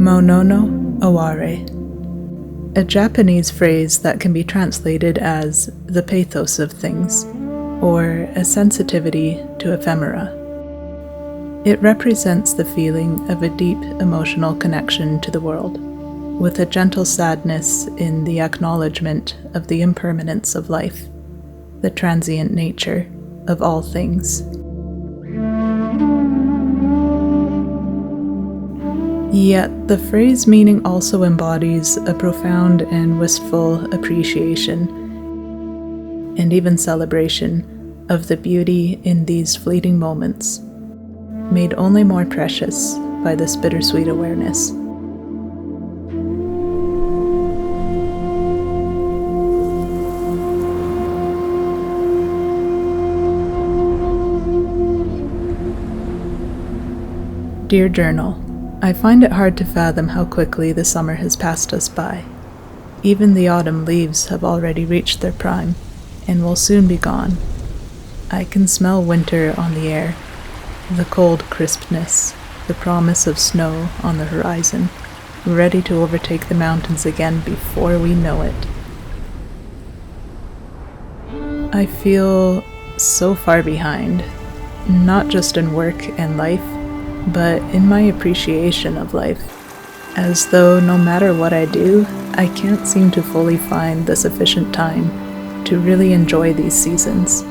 Monono aware, a Japanese phrase that can be translated as the pathos of things, or a sensitivity to ephemera. It represents the feeling of a deep emotional connection to the world, with a gentle sadness in the acknowledgement of the impermanence of life, the transient nature of all things. Yet the phrase meaning also embodies a profound and wistful appreciation and even celebration of the beauty in these fleeting moments, made only more precious by this bittersweet awareness. Dear Journal, I find it hard to fathom how quickly the summer has passed us by. Even the autumn leaves have already reached their prime, and will soon be gone. I can smell winter on the air, the cold crispness, the promise of snow on the horizon, ready to overtake the mountains again before we know it. I feel so far behind, not just in work and life, but in my appreciation of life, as though no matter what I do, I can't seem to fully find the sufficient time to really enjoy these seasons.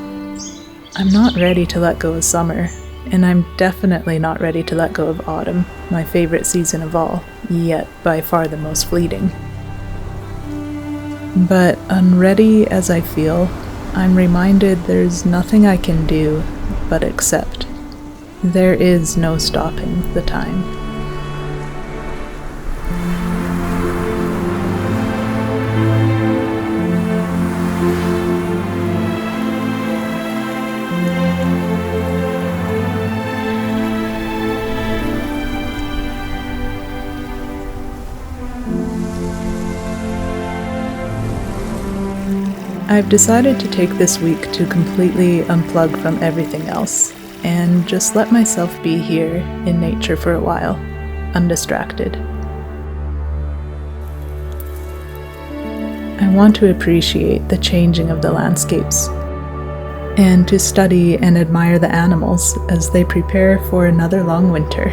I'm not ready to let go of summer, and I'm definitely not ready to let go of autumn, my favorite season of all, yet by far the most fleeting. But unready as I feel, I'm reminded there's nothing I can do but accept. There is no stopping the time. I've decided to take this week to completely unplug from everything else and just let myself be here in nature for a while, undistracted. I want to appreciate the changing of the landscapes, and to study and admire the animals as they prepare for another long winter.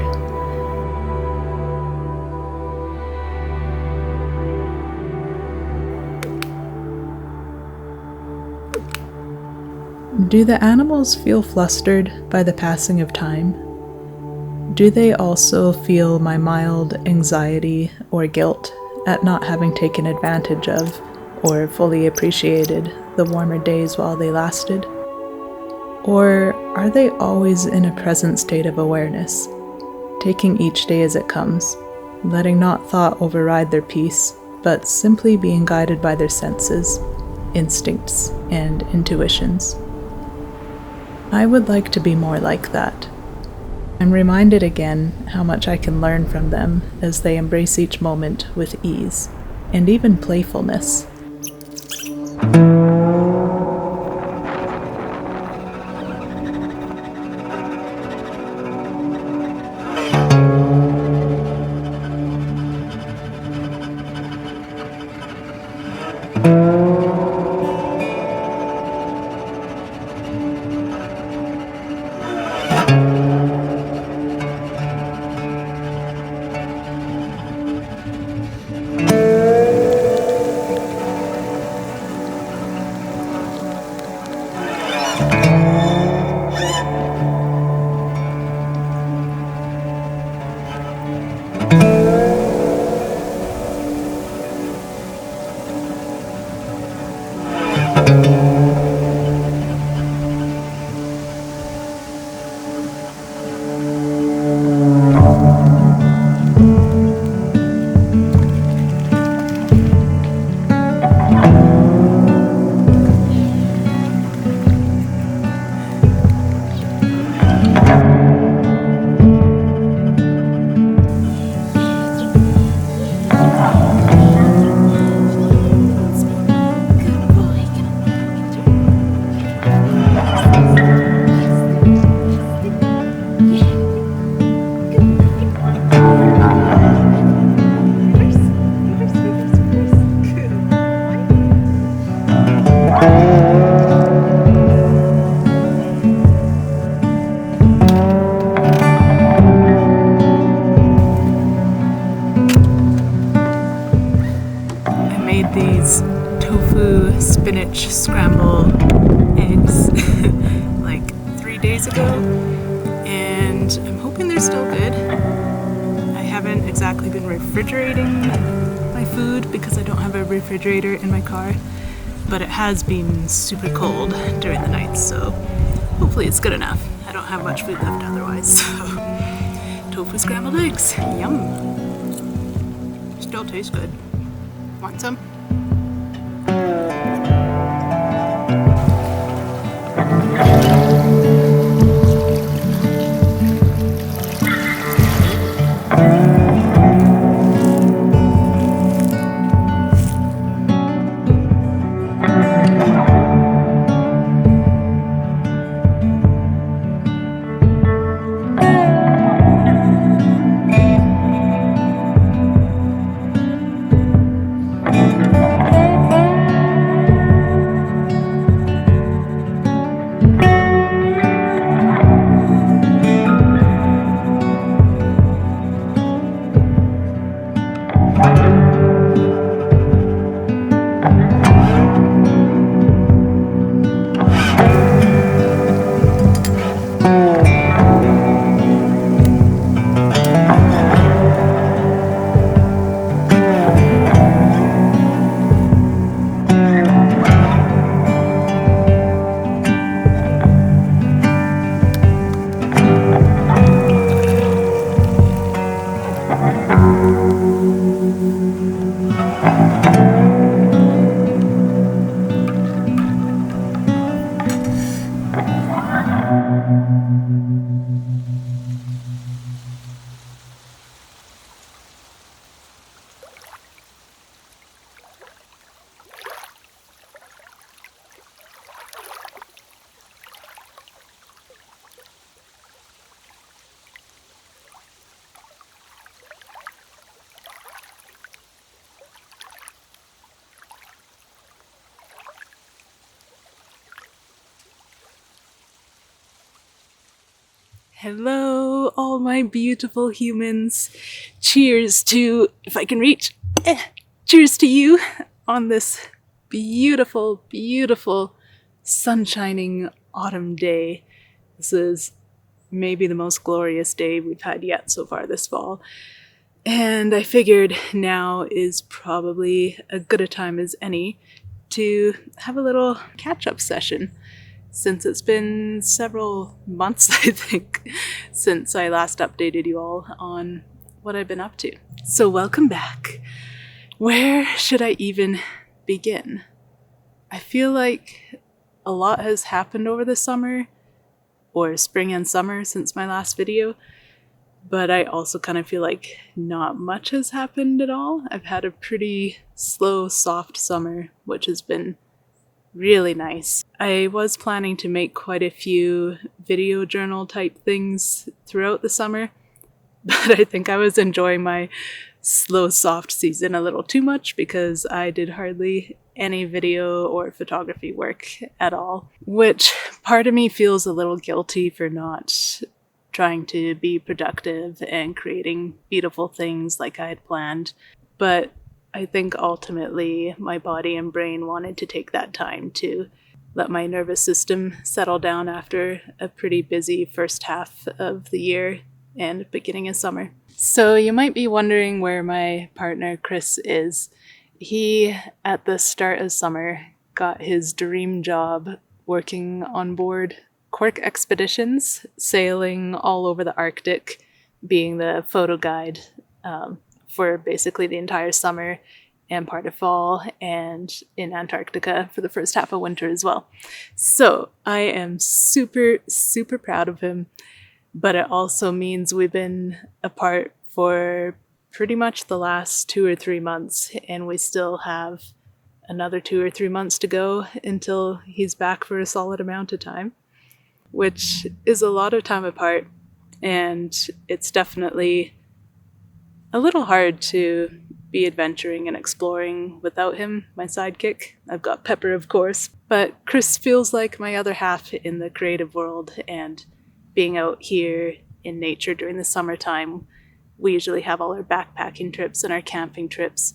Do the animals feel flustered by the passing of time? Do they also feel my mild anxiety or guilt at not having taken advantage of or fully appreciated the warmer days while they lasted? Or are they always in a present state of awareness, taking each day as it comes, letting not thought override their peace, but simply being guided by their senses, instincts, and intuitions? I would like to be more like that. I'm reminded again how much I can learn from them as they embrace each moment with ease, and even playfulness. French scrambled eggs like 3 days ago, and I'm hoping they're still good. I haven't exactly been refrigerating my food because I don't have a refrigerator in my car, but it has been super cold during the night, so hopefully it's good enough. I don't have much food left otherwise, so tofu scrambled eggs, yum. Still tastes good. Want some? Hello, all my beautiful humans. Cheers to, if I can reach, cheers to you on this beautiful, beautiful, sun-shining autumn day. This is maybe the most glorious day we've had yet so far this fall. And I figured now is probably as good a time as any to have a little catch-up session, since it's been several months, I think, since I last updated you all on what I've been up to. So welcome back. Where should I even begin? I feel like a lot has happened over the summer, or spring and summer since my last video, but I also kind of feel like not much has happened at all. I've had a pretty slow, soft summer, which has been really nice. I was planning to make quite a few video journal type things throughout the summer, but I think I was enjoying my slow, soft season a little too much because I did hardly any video or photography work at all, which part of me feels a little guilty for not trying to be productive and creating beautiful things like I had planned. But I think ultimately my body and brain wanted to take that time to let my nervous system settle down after a pretty busy first half of the year and beginning of summer. So you might be wondering where my partner Chris is. He, at the start of summer, got his dream job working on board Cork expeditions, sailing all over the Arctic, being the photo guide for basically the entire summer and part of fall, and in Antarctica for the first half of winter as well. So I am super, super proud of him, but it also means we've been apart for pretty much the last 2 or 3 months, and we still have another 2 or 3 months to go until he's back for a solid amount of time, which is a lot of time apart, and it's definitely a little hard to be adventuring and exploring without him, my sidekick. I've got Pepper, of course, but Chris feels like my other half in the creative world, and being out here in nature during the summertime, we usually have all our backpacking trips and our camping trips.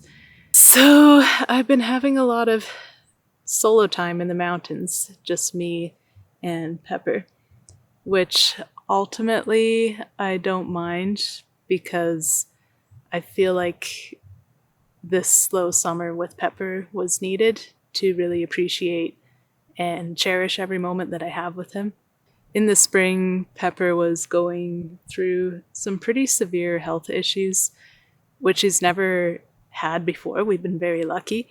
So I've been having a lot of solo time in the mountains, just me and Pepper, which ultimately I don't mind because I feel like this slow summer with Pepper was needed to really appreciate and cherish every moment that I have with him. In the spring, Pepper was going through some pretty severe health issues, which he's never had before. We've been very lucky.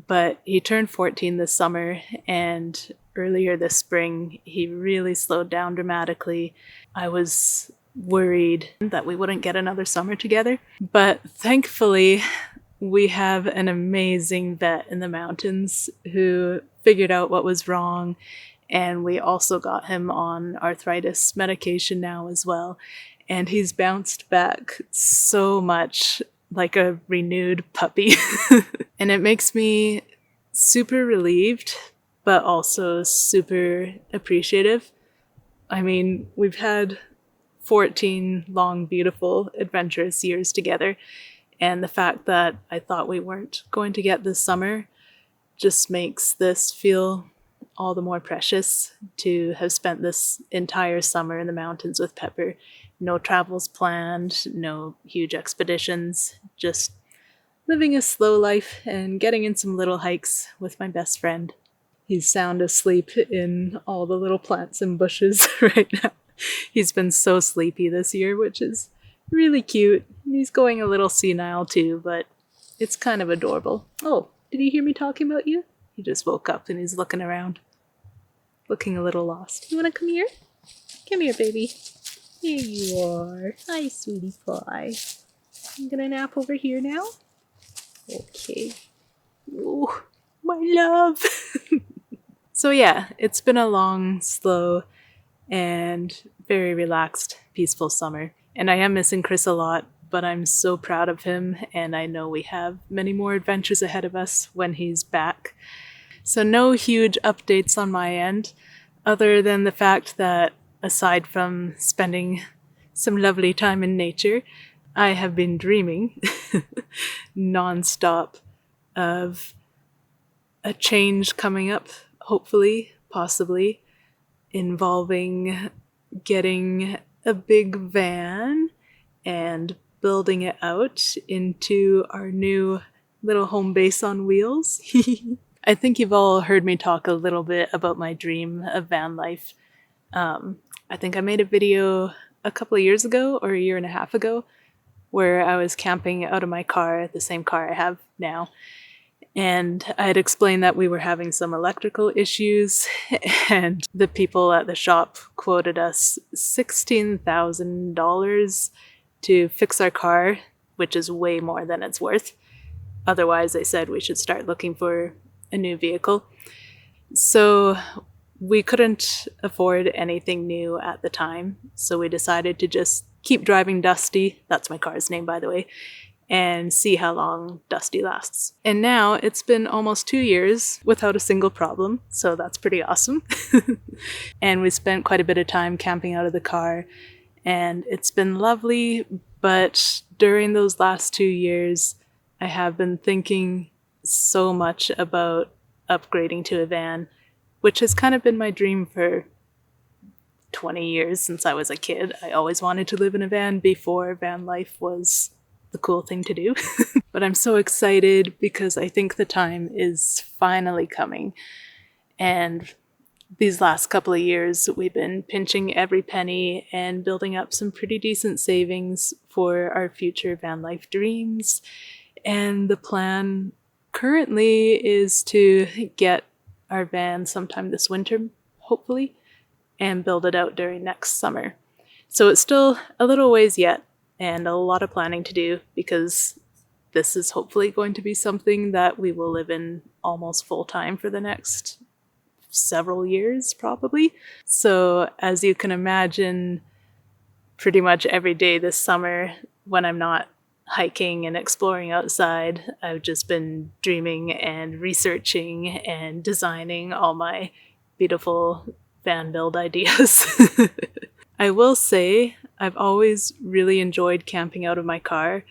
But he turned 14 this summer, and earlier this spring, he really slowed down dramatically. I was worried that we wouldn't get another summer together. But thankfully, we have an amazing vet in the mountains who figured out what was wrong, and we also got him on arthritis medication now as well. And he's bounced back so much, like a renewed puppy. And it makes me super relieved, but also super appreciative. I mean, we've had 14 long, beautiful, adventurous years together. And the fact that I thought we weren't going to get this summer just makes this feel all the more precious, to have spent this entire summer in the mountains with Pepper. No travels planned, no huge expeditions, just living a slow life and getting in some little hikes with my best friend. He's sound asleep in all the little plants and bushes right now. He's been so sleepy this year, which is really cute. He's going a little senile too, but it's kind of adorable. Oh, did you hear me talking about you? He just woke up and he's looking around, looking a little lost. You want to come here? Come here, baby. Here you are. Hi, sweetie pie. I'm gonna nap over here now. Okay. Ooh, my love. So yeah, it's been a long, slow, and very relaxed, peaceful summer. And I am missing Chris a lot, but I'm so proud of him, and I know we have many more adventures ahead of us when he's back. So no huge updates on my end, other than the fact that aside from spending some lovely time in nature, I have been dreaming nonstop of a change coming up, hopefully, possibly, involving getting a big van and building it out into our new little home base on wheels. I think you've all heard me talk a little bit about my dream of van life. I think I made a video a couple of years ago or a year and a half ago where I was camping out of my car, the same car I have now. And I had explained that we were having some electrical issues, and the people at the shop quoted us $16,000 to fix our car, which is way more than it's worth. Otherwise, they said we should start looking for a new vehicle. So we couldn't afford anything new at the time, so we decided to just keep driving Dusty, that's my car's name by the way, and see how long Dusty lasts. And now it's been almost 2 years without a single problem, so that's pretty awesome. And we spent quite a bit of time camping out of the car, and it's been lovely, but during those last 2 years, I have been thinking so much about upgrading to a van, which has kind of been my dream for 20 years since I was a kid. I always wanted to live in a van before van life was the cool thing to do. But I'm so excited because I think the time is finally coming. And these last couple of years, we've been pinching every penny and building up some pretty decent savings for our future van life dreams. And the plan currently is to get our van sometime this winter, hopefully, and build it out during next summer. So it's still a little ways yet, and a lot of planning to do, because this is hopefully going to be something that we will live in almost full time for the next several years, probably. So as you can imagine, pretty much every day this summer, when I'm not hiking and exploring outside, I've just been dreaming and researching and designing all my beautiful van build ideas. I will say I've always really enjoyed camping out of my car,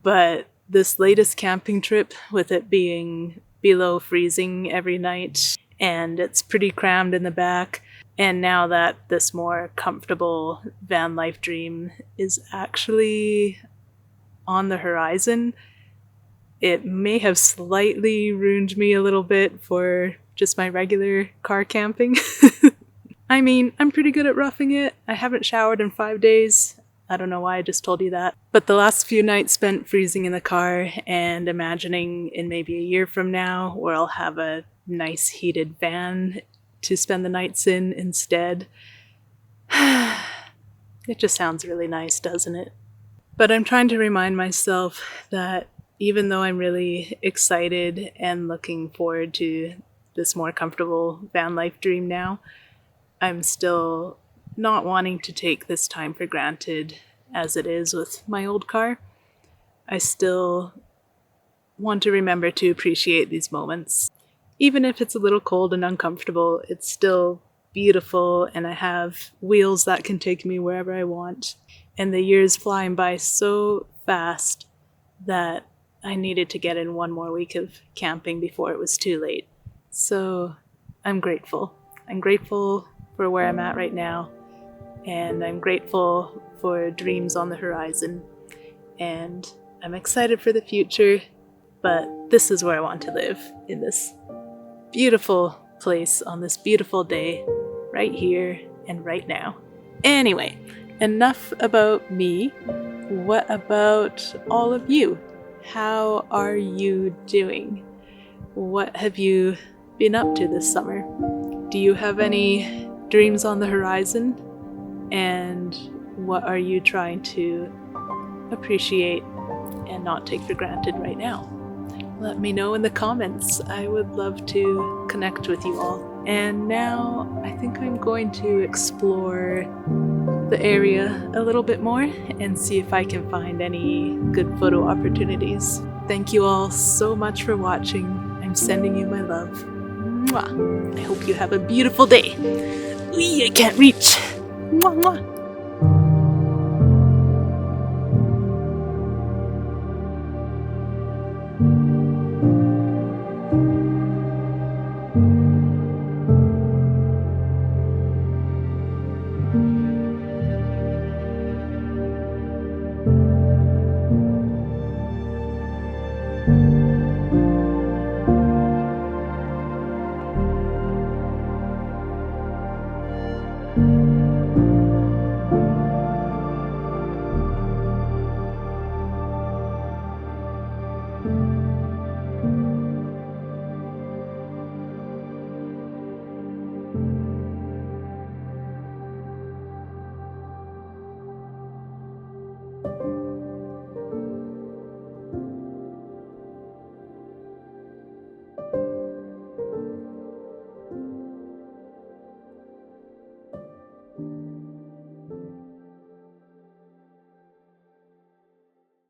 but this latest camping trip, with it being below freezing every night, and it's pretty crammed in the back. And now that this more comfortable van life dream is actually on the horizon, it may have slightly ruined me a little bit for just my regular car camping. I mean, I'm pretty good at roughing it. I haven't showered in 5 days. I don't know why I just told you that. But the last few nights spent freezing in the car and imagining in maybe a year from now where I'll have a nice heated van to spend the nights in instead. It just sounds really nice, doesn't it? But I'm trying to remind myself that even though I'm really excited and looking forward to this more comfortable van life dream now, I'm still not wanting to take this time for granted as it is with my old car. I still want to remember to appreciate these moments. Even if it's a little cold and uncomfortable, it's still beautiful, and I have wheels that can take me wherever I want. And the year's flying by so fast that I needed to get in one more week of camping before it was too late. So I'm grateful. I'm grateful for where I'm at right now, and I'm grateful for dreams on the horizon, and I'm excited for the future, but this is where I want to live, in this beautiful place on this beautiful day, right here and right now. Anyway, enough about me. What about all of you? How are you doing? What have you been up to this summer? Do you have any dreams on the horizon? And what are you trying to appreciate and not take for granted right now? Let me know in the comments. I would love to connect with you all. And now I think I'm going to explore the area a little bit more and see if I can find any good photo opportunities. Thank you all so much for watching. I'm sending you my love. Mwah. I hope you have a beautiful day. Wee, I can't reach. Mwah, mwah.